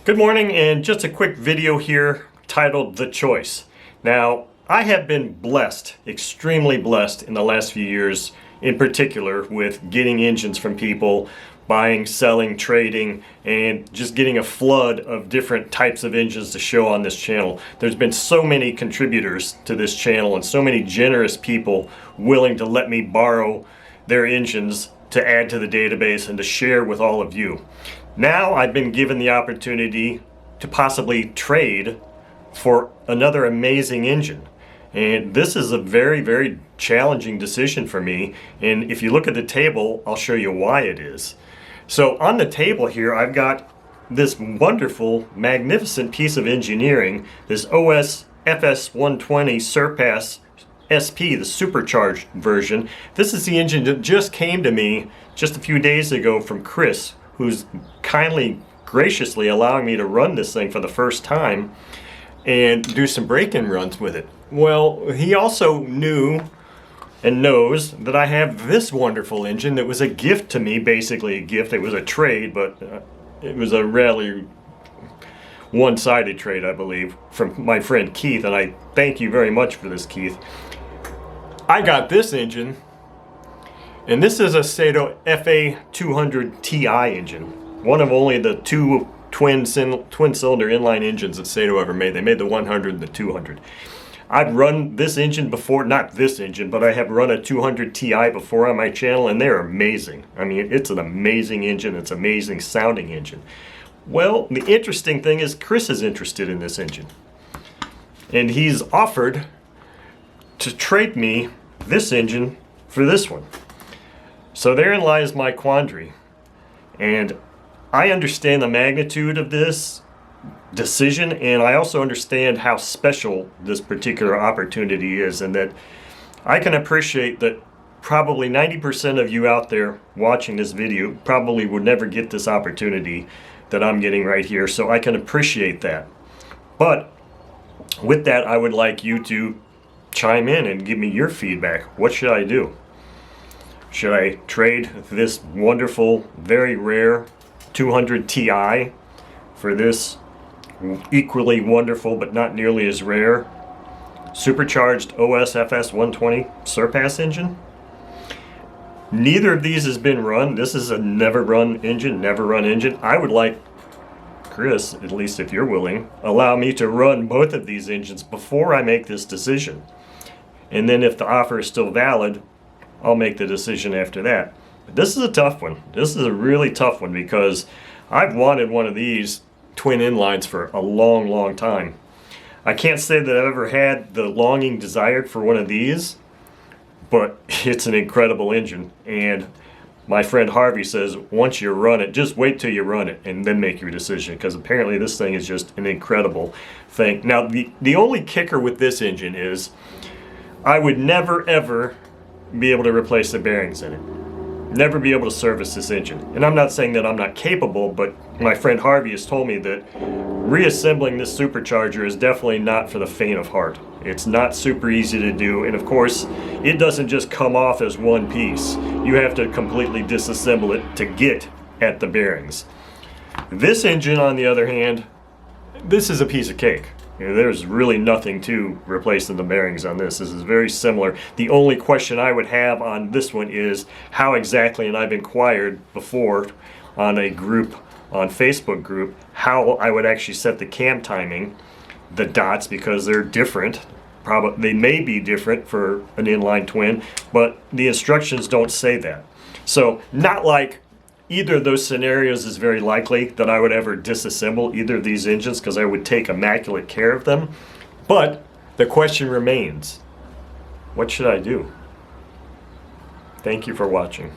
Good morning, and just a quick video here titled The Choice. Now, I have been blessed, extremely blessed in the last few years, in particular with getting engines from people, buying, selling, trading, and just getting a flood of different types of engines to show on this channel. There's been so many contributors to this channel and so many generous people willing to let me borrow their engines to add to the database and to share with all of you. Now I've been given the opportunity to possibly trade for another amazing engine. And this is a very, very challenging decision for me. And if you look at the table, I'll show you why it is. So on the table here, I've got this wonderful, magnificent piece of engineering, this OS FS120 Surpass SP, the supercharged version. This is the engine that just came to me just a few days ago from Chris, who's kindly, graciously allowing me to run this thing for the first time and do some break-in runs with it. Well, he also knew and knows that I have this wonderful engine that was a gift to me, basically a gift. It was a trade, but it was a rather one-sided trade, I believe, from my friend Keith, and I thank you very much for this, Keith. I got this engine, and this is a Sato FA200 Ti engine, one of only the two twin-cylinder inline engines that Sato ever made. They made the 100 and the 200. I've run this engine before, not this engine, but I have run a 200 Ti before on my channel, and they're amazing. I mean, it's an amazing engine. It's an amazing sounding engine. Well, the interesting thing is Chris is interested in this engine, and he's offered to trade me this engine for this one. So therein lies my quandary, and I understand the magnitude of this decision, and I also understand how special this particular opportunity is, and that I can appreciate that probably 90% of you out there watching this video probably would never get this opportunity that I'm getting right here, so I can appreciate that. But with that, I would like you to chime in and give me your feedback. What should I do? Should I trade this wonderful, very rare 200 Ti for this equally wonderful but not nearly as rare supercharged OS FS120 Surpass engine? Neither of these has been run. This is a never run engine. I would like Chris, at least if you're willing, allow me to run both of these engines before I make this decision. And then if the offer is still valid, I'll make the decision after that. But this is a tough one. This is a really tough one because I've wanted one of these twin inlines for a long, long time. I can't say that I've ever had the longing desired for one of these, but it's an incredible engine. And my friend Harvey says once you run it, just wait till you run it and then make your decision, because apparently this thing is just an incredible thing. Now, the only kicker with this engine is I would never ever be able to replace the bearings in it. Never be able to service this engine. And I'm not saying that I'm not capable, but my friend Harvey has told me that reassembling this supercharger is definitely not for the faint of heart. It's not super easy to do, and of course it doesn't just come off as one piece. You have to completely disassemble it to get at the bearings. This engine, on the other hand, this is a piece of cake. You know, there's really nothing to replacing the bearings on this. This is very similar. The only question I would have on this one is how exactly, and I've inquired before on a group, on Facebook group, how I would actually set the cam timing, the dots, because they're different. They may be different for an inline twin, but the instructions don't say that. So not like either of those scenarios is very likely that I would ever disassemble either of these engines, because I would take immaculate care of them. But the question remains, what should I do? Thank you for watching.